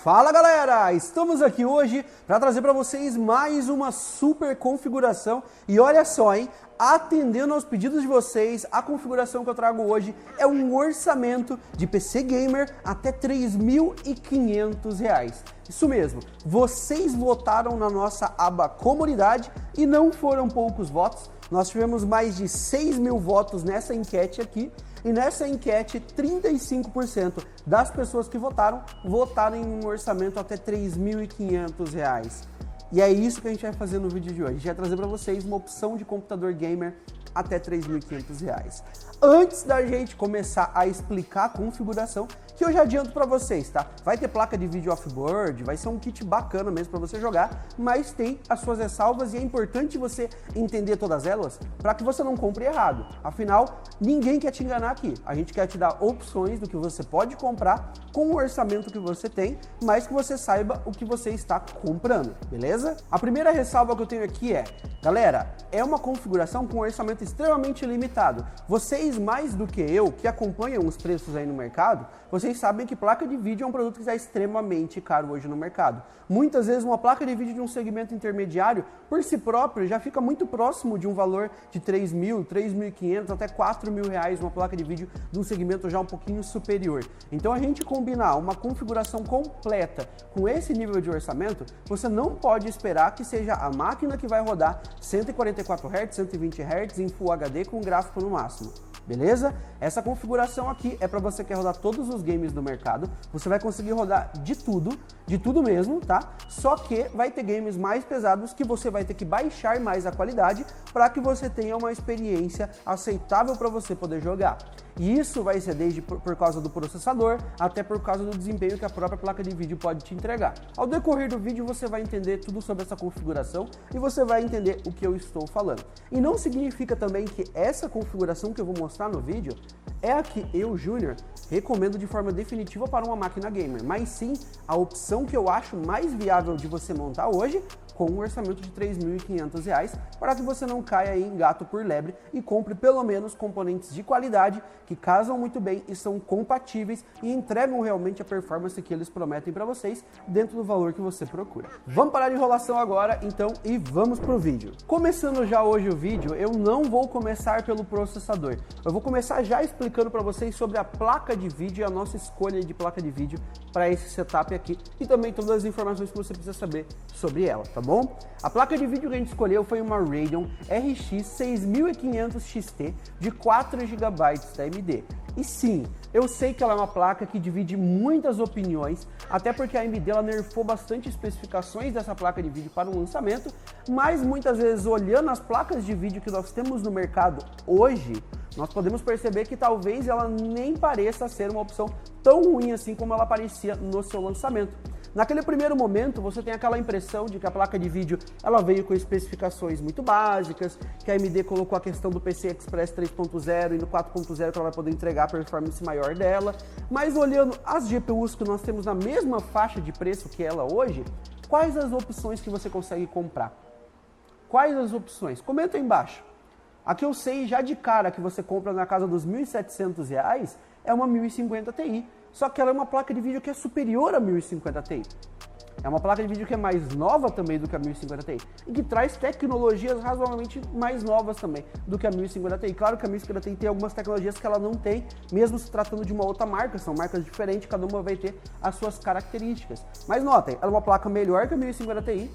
Fala galera, estamos aqui hoje para trazer para vocês mais uma super configuração e olha só, hein, atendendo aos pedidos de vocês, a configuração que eu trago hoje é um orçamento de PC Gamer até R$ 3.500. Isso mesmo, vocês votaram na nossa aba comunidade e não foram poucos votos, nós tivemos mais de 6 mil votos nessa enquete aqui. E nessa enquete, 35% das pessoas que votaram em um orçamento até R$ 3.500. E é isso que a gente vai fazer no vídeo de hoje. A gente vai trazer para vocês uma opção de computador gamer até R$ 3.500. Antes da gente começar a explicar a configuração, que eu já adianto para vocês, tá? Vai ter placa de vídeo off-board, vai ser um kit bacana mesmo para você jogar, mas tem as suas ressalvas e é importante você entender todas elas para que você não compre errado. Afinal, ninguém quer te enganar aqui. A gente quer te dar opções do que você pode comprar com o orçamento que você tem, mas que você saiba o que você está comprando, beleza? A primeira ressalva que eu tenho aqui é, galera, é uma configuração com um orçamento extremamente limitado. Vocês, mais do que eu, que acompanham os preços aí no mercado, vocês sabem que placa de vídeo é um produto que está extremamente caro hoje no mercado. Muitas vezes uma placa de vídeo de um segmento intermediário, por si próprio, já fica muito próximo de um valor de 3.000, 3.500, até 4.000 reais, uma placa de vídeo de um segmento já um pouquinho superior. Então a gente combinar uma configuração completa com esse nível de orçamento, você não pode esperar que seja a máquina que vai rodar 144 Hz, 120 Hz em Full HD com gráfico no máximo. Beleza? Essa configuração aqui é para você que quer rodar todos os games do mercado. Você vai conseguir rodar de tudo mesmo, tá? Só que vai ter games mais pesados que você vai ter que baixar mais a qualidade para que você tenha uma experiência aceitável para você poder jogar. E isso vai ser desde por causa do processador até por causa do desempenho que a própria placa de vídeo pode te entregar. Ao decorrer do vídeo você vai entender tudo sobre essa configuração e você vai entender o que eu estou falando. E não significa também que essa configuração que eu vou mostrar no vídeo é a que eu, Júnior, recomendo de forma definitiva para uma máquina gamer, mas sim a opção que eu acho mais viável de você montar hoje com um orçamento de R$ 3.500 para que você não caia aí em gato por lebre e compre pelo menos componentes de qualidade que casam muito bem e são compatíveis e entregam realmente a performance que eles prometem para vocês dentro do valor que você procura. Vamos parar de enrolação agora então e vamos pro vídeo. Começando já hoje o vídeo, eu não vou começar pelo processador. Eu vou começar já explicando para vocês sobre a placa de vídeo e a nossa escolha de placa de vídeo para esse setup aqui e também todas as informações que você precisa saber sobre ela, tá bom? A placa de vídeo que a gente escolheu foi uma Radeon RX 6500 XT de 4 GB da AMD. E sim, eu sei que ela é uma placa que divide muitas opiniões, até porque a AMD ela nerfou bastante especificações dessa placa de vídeo para o lançamento, mas muitas vezes olhando as placas de vídeo que nós temos no mercado hoje, nós podemos perceber que talvez ela nem pareça ser uma opção tão ruim assim como ela parecia no seu lançamento. Naquele primeiro momento, você tem aquela impressão de que a placa de vídeo ela veio com especificações muito básicas, que a AMD colocou a questão do PCI Express 3.0 e no 4.0 que ela vai poder entregar a performance maior dela, mas olhando as GPUs que nós temos na mesma faixa de preço que ela hoje, quais as opções que você consegue comprar? Quais as opções? Comenta aí embaixo. A que eu sei já de cara que você compra na casa dos R$ 1.700 é uma 1050 Ti. Só que ela é uma placa de vídeo que é superior a 1050 Ti. É uma placa de vídeo que é mais nova também do que a 1050 Ti. E que traz tecnologias razoavelmente mais novas também do que a 1050 Ti. Claro que a 1050 Ti tem algumas tecnologias que ela não tem, mesmo se tratando de uma outra marca. São marcas diferentes, cada uma vai ter as suas características. Mas notem, ela é uma placa melhor que a 1050 Ti.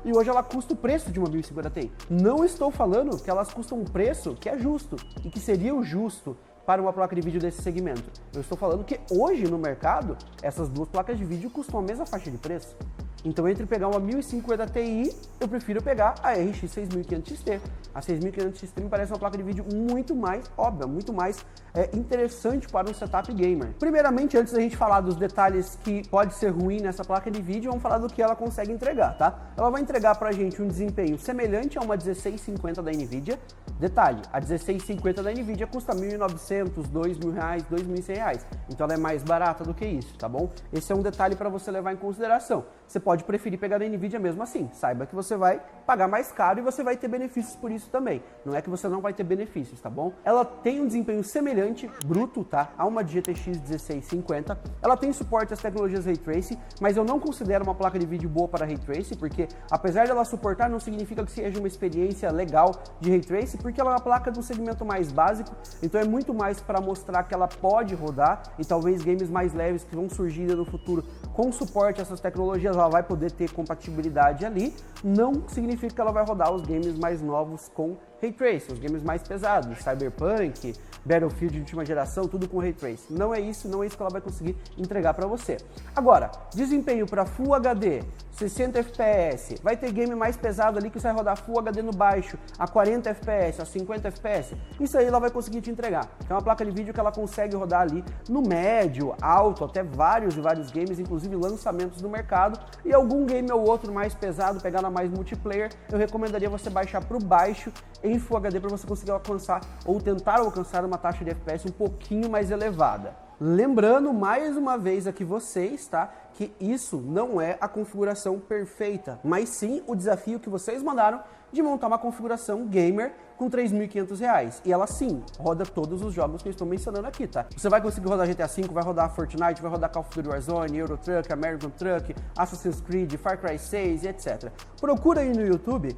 E hoje ela custa o preço de uma 1050 Ti. Não estou falando que elas custam um preço que é justo e que seria o justo para uma placa de vídeo desse segmento. Eu estou falando que hoje no mercado, essas duas placas de vídeo custam a mesma faixa de preço. Então, entre pegar uma 1050 Ti, eu prefiro pegar a RX 6500 XT. A 6500 XT me parece uma placa de vídeo muito mais óbvia, muito mais interessante para um setup gamer. Primeiramente, antes da gente falar dos detalhes que pode ser ruim nessa placa de vídeo, vamos falar do que ela consegue entregar, tá? Ela vai entregar pra gente um desempenho semelhante a uma 1650 da NVIDIA. Detalhe, a 1650 da NVIDIA custa R$ 1.900, R$ 2.000, R$ 2.100. Então ela é mais barata do que isso, tá bom? Esse é um detalhe para você levar em consideração. Você pode pode preferir pegar da NVIDIA mesmo assim. Saiba que você vai pagar mais caro e você vai ter benefícios por isso também. Não é que você não vai ter benefícios, tá bom? Ela tem um desempenho semelhante, bruto, tá? A uma GTX 1650. Ela tem suporte às tecnologias Ray Tracing, mas eu não considero uma placa de vídeo boa para Ray Tracing, porque apesar dela suportar, não significa que seja uma experiência legal de Ray Tracing, porque ela é uma placa do segmento mais básico, então é muito mais para mostrar que ela pode rodar e talvez games mais leves que vão surgir no futuro com suporte a essas tecnologias, ela vai poder ter compatibilidade ali. Não significa que ela vai rodar os games mais novos com Ray Tracing, os games mais pesados, Cyberpunk, Battlefield de última geração, tudo com Ray Tracing. Não é isso que ela vai conseguir entregar para você. Agora, desempenho para Full HD, 60 FPS, vai ter game mais pesado ali que você vai rodar Full HD no baixo, a 40 FPS, a 50 FPS, isso aí ela vai conseguir te entregar. É uma placa de vídeo que ela consegue rodar ali no médio, alto, até vários e vários games, inclusive lançamentos no mercado, e algum game ou outro mais pesado, pegar na mais multiplayer, eu recomendaria você baixar para o baixo em Full HD para você conseguir alcançar ou tentar alcançar uma taxa de FPS um pouquinho mais elevada. Lembrando mais uma vez aqui vocês, tá, que isso não é a configuração perfeita, mas sim o desafio que vocês mandaram de montar uma configuração gamer com R$ 3.500. E ela sim, roda todos os jogos que eu estou mencionando aqui, tá? Você vai conseguir rodar GTA V, vai rodar Fortnite, vai rodar Call of Duty Warzone, Euro Truck, American Truck, Assassin's Creed, Far Cry 6 e etc. Procura aí no YouTube,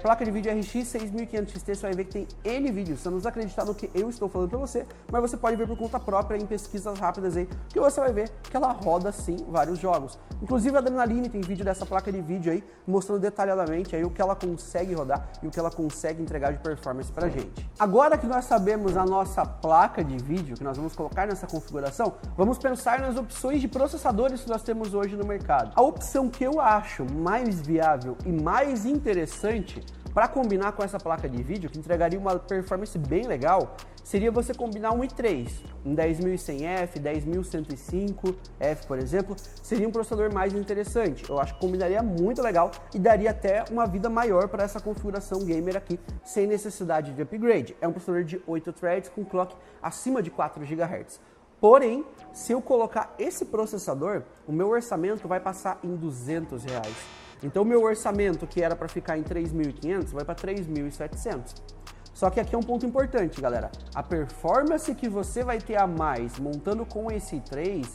placa de vídeo RX 6500 XT, você vai ver que tem N vídeos. Você não vai acreditar no que eu estou falando pra você, mas você pode ver por conta própria em pesquisas rápidas aí, que você vai ver que ela roda sim vários jogos. Inclusive a Adrenaline tem vídeo dessa placa de vídeo aí, mostrando detalhadamente aí o que ela consegue rodar e o que ela consegue entregar de performance pra gente. Agora que nós sabemos a nossa placa de vídeo, que nós vamos colocar nessa configuração, vamos pensar nas opções de processadores que nós temos hoje no mercado. A opção que eu acho mais viável e mais interessante para combinar com essa placa de vídeo, que entregaria uma performance bem legal, seria você combinar um i3, um 10100F, 10105F, por exemplo, seria um processador mais interessante. Eu acho que combinaria muito legal e daria até uma vida maior para essa configuração gamer aqui, sem necessidade de upgrade. É um processador de 8 threads com clock acima de 4 GHz. Porém, se eu colocar esse processador, o meu orçamento vai passar em R$200. Então o meu orçamento, que era para ficar em 3.500, vai para 3.700. Só que aqui é um ponto importante, galera. A performance que você vai ter a mais montando com esse i3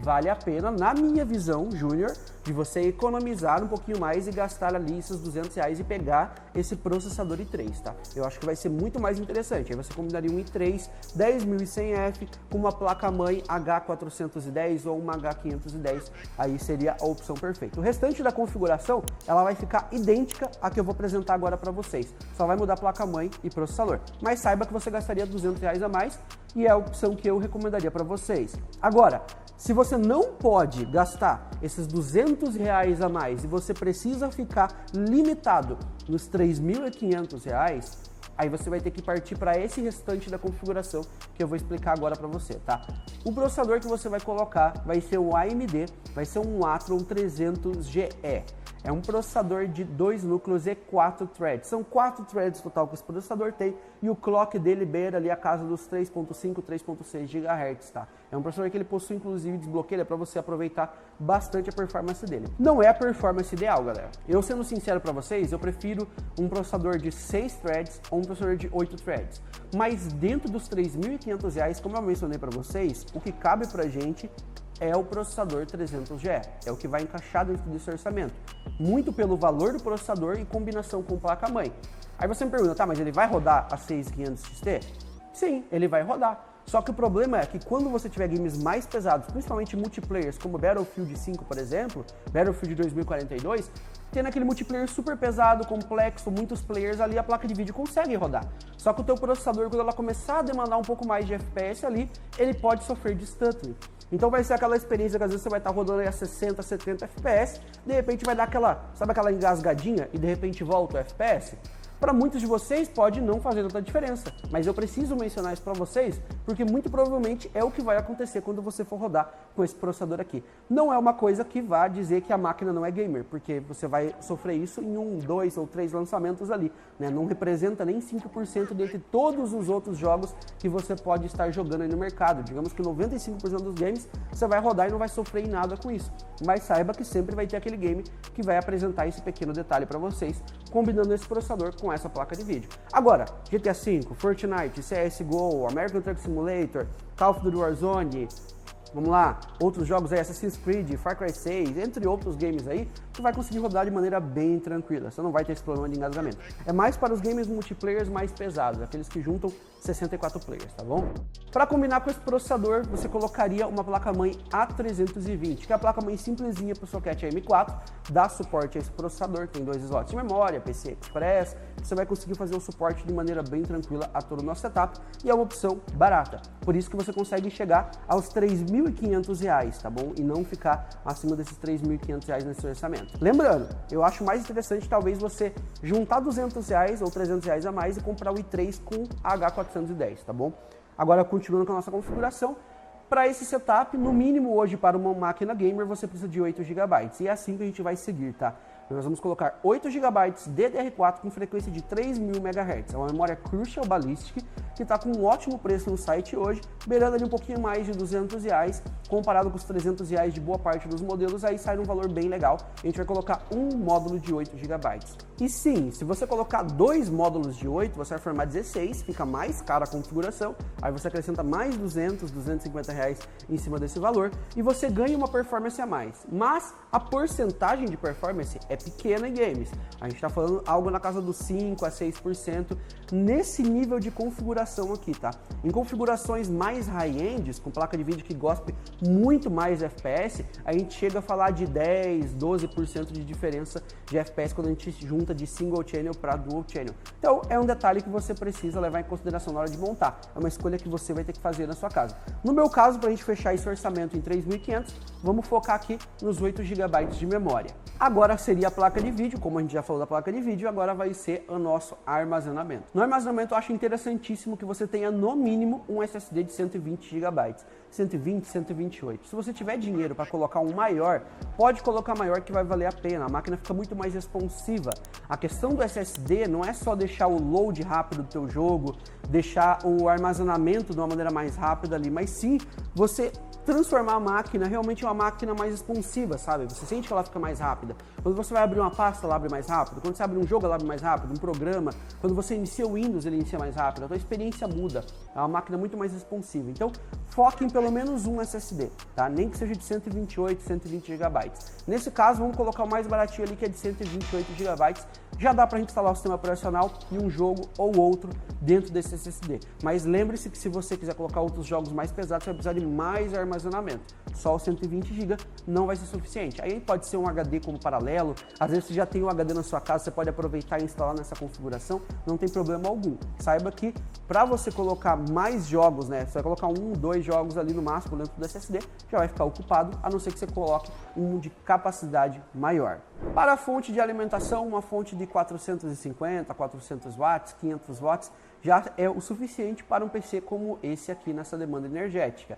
vale a pena, na minha visão, Júnior, de você economizar um pouquinho mais e gastar ali esses R$200 e pegar esse processador i3, tá? Eu acho que vai ser muito mais interessante. Aí você combinaria um i3 10100F com uma placa-mãe H410 ou uma H510, aí seria a opção perfeita. O restante da configuração, ela vai ficar idêntica à que eu vou apresentar agora para vocês. Só vai mudar placa-mãe e processador. Mas saiba que você gastaria R$200 a mais e é a opção que eu recomendaria para vocês. Agora, se você não pode gastar esses R$200 a mais e você precisa ficar limitado nos R$3.500, aí você vai ter que partir para esse restante da configuração que eu vou explicar agora para você, tá? O processador que você vai colocar vai ser o AMD, vai ser um Athlon 300GE. É um processador de 2 núcleos e 4 threads. São 4 threads total que esse processador tem e o clock dele beira ali a casa dos 3.5, 3.6 GHz, tá? É um processador que ele possui inclusive desbloqueio para você aproveitar bastante a performance dele. Não é a performance ideal, galera. Eu sendo sincero para vocês, eu prefiro um processador de 6 threads ou um processador de 8 threads. Mas dentro dos R$3.500, como eu mencionei para vocês, o que cabe pra gente é o processador 300GE, é o que vai encaixar dentro desse orçamento, muito pelo valor do processador e combinação com placa-mãe. Aí você me pergunta, tá, mas ele vai rodar a 6500 XT? Sim, ele vai rodar. Só que o problema é que quando você tiver games mais pesados, principalmente multiplayers, como Battlefield 5, por exemplo, Battlefield 2042, tendo aquele multiplayer super pesado, complexo, muitos players ali, a placa de vídeo consegue rodar. Só que o teu processador, quando ela começar a demandar um pouco mais de FPS ali, ele pode sofrer de stuttering. Então vai ser aquela experiência que às vezes você vai estar rodando aí a 60, 70 FPS, de repente vai dar aquela, sabe aquela engasgadinha e de repente volta o FPS? Para muitos de vocês pode não fazer tanta diferença, mas eu preciso mencionar isso para vocês porque muito provavelmente é o que vai acontecer quando você for rodar com esse processador aqui. Não é uma coisa que vá dizer que a máquina não é gamer, porque você vai sofrer isso em 1, 2 ou 3 lançamentos ali, né? Não representa nem 5% dentre todos os outros jogos que você pode estar jogando aí no mercado. Digamos que 95% dos games você vai rodar e não vai sofrer em nada com isso. Mas saiba que sempre vai ter aquele game que vai apresentar esse pequeno detalhe para vocês, combinando esse processador com essa placa de vídeo. Agora, GTA V, Fortnite, CSGO, American Truck Simulator, Call of Duty Warzone, vamos lá, outros jogos aí, Assassin's Creed, Far Cry 6, entre outros games aí, tu vai conseguir rodar de maneira bem tranquila, você não vai ter esse problema de engasgamento. É mais para os games multiplayers mais pesados, aqueles que juntam 64 players, tá bom? Para combinar com esse processador, você colocaria uma placa-mãe A320, que é a placa-mãe simplesinha para o socket M4, dá suporte a esse processador, tem 2 slots de memória, PCI Express, você vai conseguir fazer o suporte de maneira bem tranquila a todo o nosso setup, e é uma opção barata, por isso que você consegue chegar aos R$ 3.500, tá bom? E não ficar acima desses R$ 3.500 nesse orçamento. Lembrando, eu acho mais interessante talvez você juntar R$ 200 ou R$ 300 a mais e comprar o i3 com H410, tá bom? Agora, continuando com a nossa configuração, para esse setup, no mínimo hoje para uma máquina gamer, você precisa de 8 GB, e é assim que a gente vai seguir, tá? Nós vamos colocar 8 GB DDR4 com frequência de 3.000 MHz. É uma memória Crucial Ballistic que está com um ótimo preço no site hoje, beirando ali um pouquinho mais de R$ 200, comparado com os R$ 300 de boa parte dos modelos, aí sai um valor bem legal. A gente vai colocar um módulo de 8 GB. E sim, se você colocar 2 módulos de 8, você vai formar 16, fica mais cara a configuração, aí você acrescenta mais 200, R$ 250 em cima desse valor e você ganha uma performance a mais. Mas a porcentagem de performance é pequena em games. A gente está falando algo na casa dos 5 a 6% nesse nível de configuração aqui, tá? Em configurações mais high-ends, com placa de vídeo que gospe muito mais FPS, a gente chega a falar de 10, 12% de diferença de FPS quando a gente junta de single channel para dual channel. Então é um detalhe que você precisa levar em consideração na hora de montar. É uma escolha que você vai ter que fazer na sua casa. No meu caso, para a gente fechar esse orçamento em 3.500, vamos focar aqui nos 8 GB de memória. Agora seria a placa de vídeo, como a gente já falou da placa de vídeo, agora vai ser o nosso armazenamento. No armazenamento eu acho interessantíssimo que você tenha no mínimo um SSD de 120 GB. 120, 128. Se você tiver dinheiro para colocar um maior, pode colocar maior que vai valer a pena. A máquina fica muito mais responsiva. A questão do SSD não é só deixar o load rápido do teu jogo, deixar o armazenamento de uma maneira mais rápida ali, mas sim você transformar a máquina realmente em uma máquina mais responsiva, sabe? Você sente que ela fica mais rápida. Quando você vai abrir uma pasta, ela abre mais rápido. Quando você abre um jogo, ela abre mais rápido. Um programa, quando você inicia o Windows, ele inicia mais rápido. A tua experiência muda. É uma máquina muito mais responsiva. Então, foque em pelo menos um SSD, tá? Nem que seja de 128, 120 GB. Nesse caso, vamos colocar o mais baratinho ali, que é de 128 GB. Já dá para instalar o sistema operacional e um jogo ou outro dentro desse SSD. Mas lembre-se que se você quiser colocar outros jogos mais pesados, você vai precisar de mais armazenamento. Só o 120 GB não vai ser suficiente. Aí pode ser um HD como paralelo. Às vezes você já tem um HD na sua casa, você pode aproveitar e instalar nessa configuração, não tem problema algum. Saiba que para você colocar mais jogos, né, você vai colocar 1, 2 jogos ali no máximo dentro do SSD, já vai ficar ocupado, a não ser que você coloque um de capacidade maior. Para a fonte de alimentação, uma fonte de 450, 400 watts, 500 watts, já é o suficiente para um PC como esse aqui nessa demanda energética.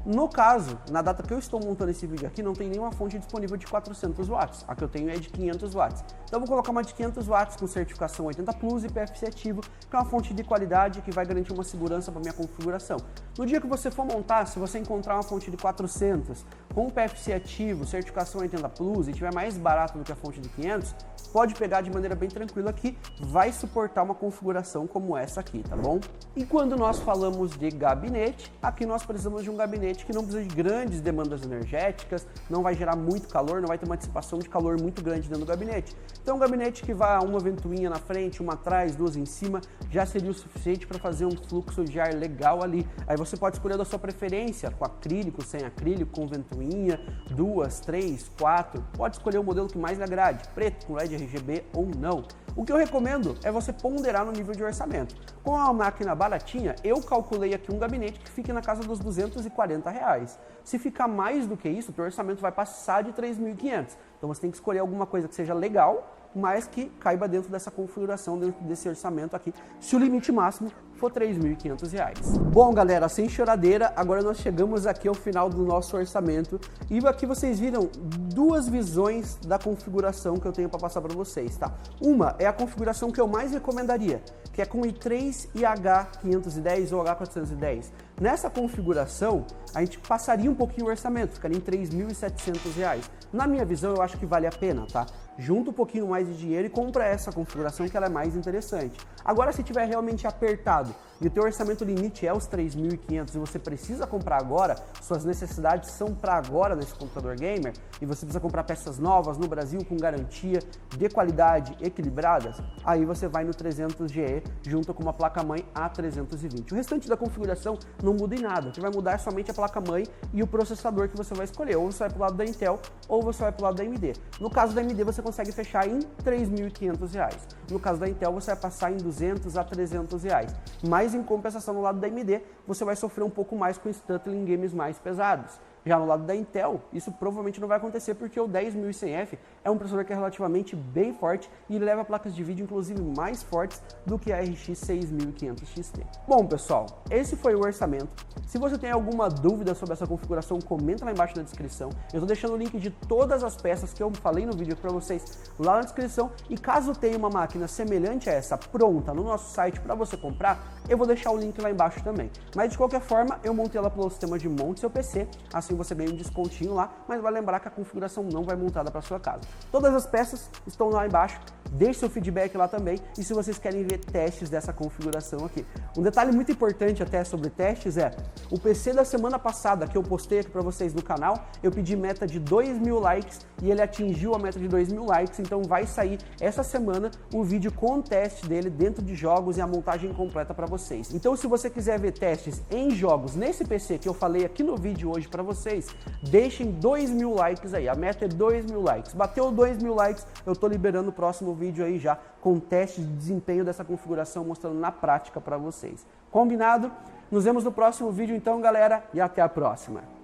No caso, na data que eu estou montando esse vídeo aqui, não tem nenhuma fonte disponível de 400 watts. A que eu tenho é de 500 watts. Então eu vou colocar uma de 500 watts com certificação 80 Plus e PFC ativo, que é uma fonte de qualidade que vai garantir uma segurança para minha configuração. No dia que você for montar, se você encontrar uma fonte de 400 com PFC ativo, certificação 80 Plus e tiver mais barato do que a fonte de 500, pode pegar de maneira bem tranquila que vai suportar uma configuração como essa aqui, tá bom? E quando nós falamos de gabinete, aqui nós precisamos de um gabinete que não precisa de grandes demandas energéticas, não vai gerar muito calor, não vai ter uma dissipação de calor muito grande dentro do gabinete. Então um gabinete que vá uma ventoinha na frente, uma atrás, duas em cima, já seria o suficiente para fazer um fluxo de ar legal ali. Aí você pode escolher da sua preferência, com acrílico, sem acrílico, com ventoinha, 2, 3, 4, pode escolher o modelo que mais lhe agrade, preto, com LED RGB ou não. O que eu recomendo é você ponderar no nível de orçamento. Com uma máquina baratinha, eu calculei aqui um gabinete que fique na casa dos R$240. Se ficar mais do que isso, o teu orçamento vai passar de 3.500. Então você tem que escolher alguma coisa que seja legal mas que caiba dentro dessa configuração, dentro desse orçamento aqui, se o limite máximo for R$ 3.500. Bom, galera, sem choradeira, agora nós chegamos aqui ao final do nosso orçamento e aqui vocês viram duas visões da configuração que eu tenho para passar para vocês, tá? Uma é a configuração que eu mais recomendaria, que é com i3 e H510 ou H410. Nessa configuração, a gente passaria um pouquinho o orçamento, ficaria em R$ 3.700. Na minha visão, eu acho que vale a pena, tá? Junta um pouquinho mais de dinheiro e compra essa configuração que ela é mais interessante. Agora, se tiver realmente apertado e o teu orçamento limite é os 3.500 e você precisa comprar agora, suas necessidades são para agora nesse computador gamer e você precisa comprar peças novas no Brasil com garantia, de qualidade, equilibradas, aí você vai no 300GE junto com uma placa-mãe A320. O restante da configuração não muda em nada, o que vai mudar é somente a placa-mãe e o processador que você vai escolher, ou você vai para o lado da Intel ou você vai para o lado da AMD. No caso da AMD você consegue fechar em R$ 3.500. No caso da Intel você vai passar em R$200 a R$300. Mas em compensação no lado da AMD você vai sofrer um pouco mais com stuttering em games mais pesados. Já no lado da Intel, isso provavelmente não vai acontecer porque o 10100F é um processador que é relativamente bem forte e ele leva placas de vídeo inclusive mais fortes do que a RX 6500 XT. Bom, pessoal, esse foi o orçamento. Se você tem alguma dúvida sobre essa configuração, comenta lá embaixo na descrição. Eu estou deixando o link de todas as peças que eu falei no vídeo para vocês lá na descrição. E caso tenha uma máquina semelhante a essa pronta no nosso site para você comprar, eu vou deixar o link lá embaixo também. Mas de qualquer forma, eu montei ela pelo sistema de monte seu PC, assim você ganha um descontinho lá, mas vai lembrar que a configuração não vai montada para sua casa. Todas as peças estão lá embaixo, deixe seu feedback lá também e se vocês querem ver testes dessa configuração aqui. Um detalhe muito importante até sobre testes é, o PC da semana passada que eu postei aqui para vocês no canal, eu pedi meta de 2.000 likes e ele atingiu a meta de 2.000 likes, então vai sair essa semana um vídeo com o teste dele dentro de jogos e a montagem completa para vocês. Então se você quiser ver testes em jogos nesse PC que eu falei aqui no vídeo hoje para vocês, deixem 2.000 likes aí, a meta é 2.000 likes. Bateu 2.000 likes, eu tô liberando o próximo vídeo aí já com teste de desempenho dessa configuração mostrando na prática para vocês. Combinado? Nos vemos no próximo vídeo então, galera, e até a próxima.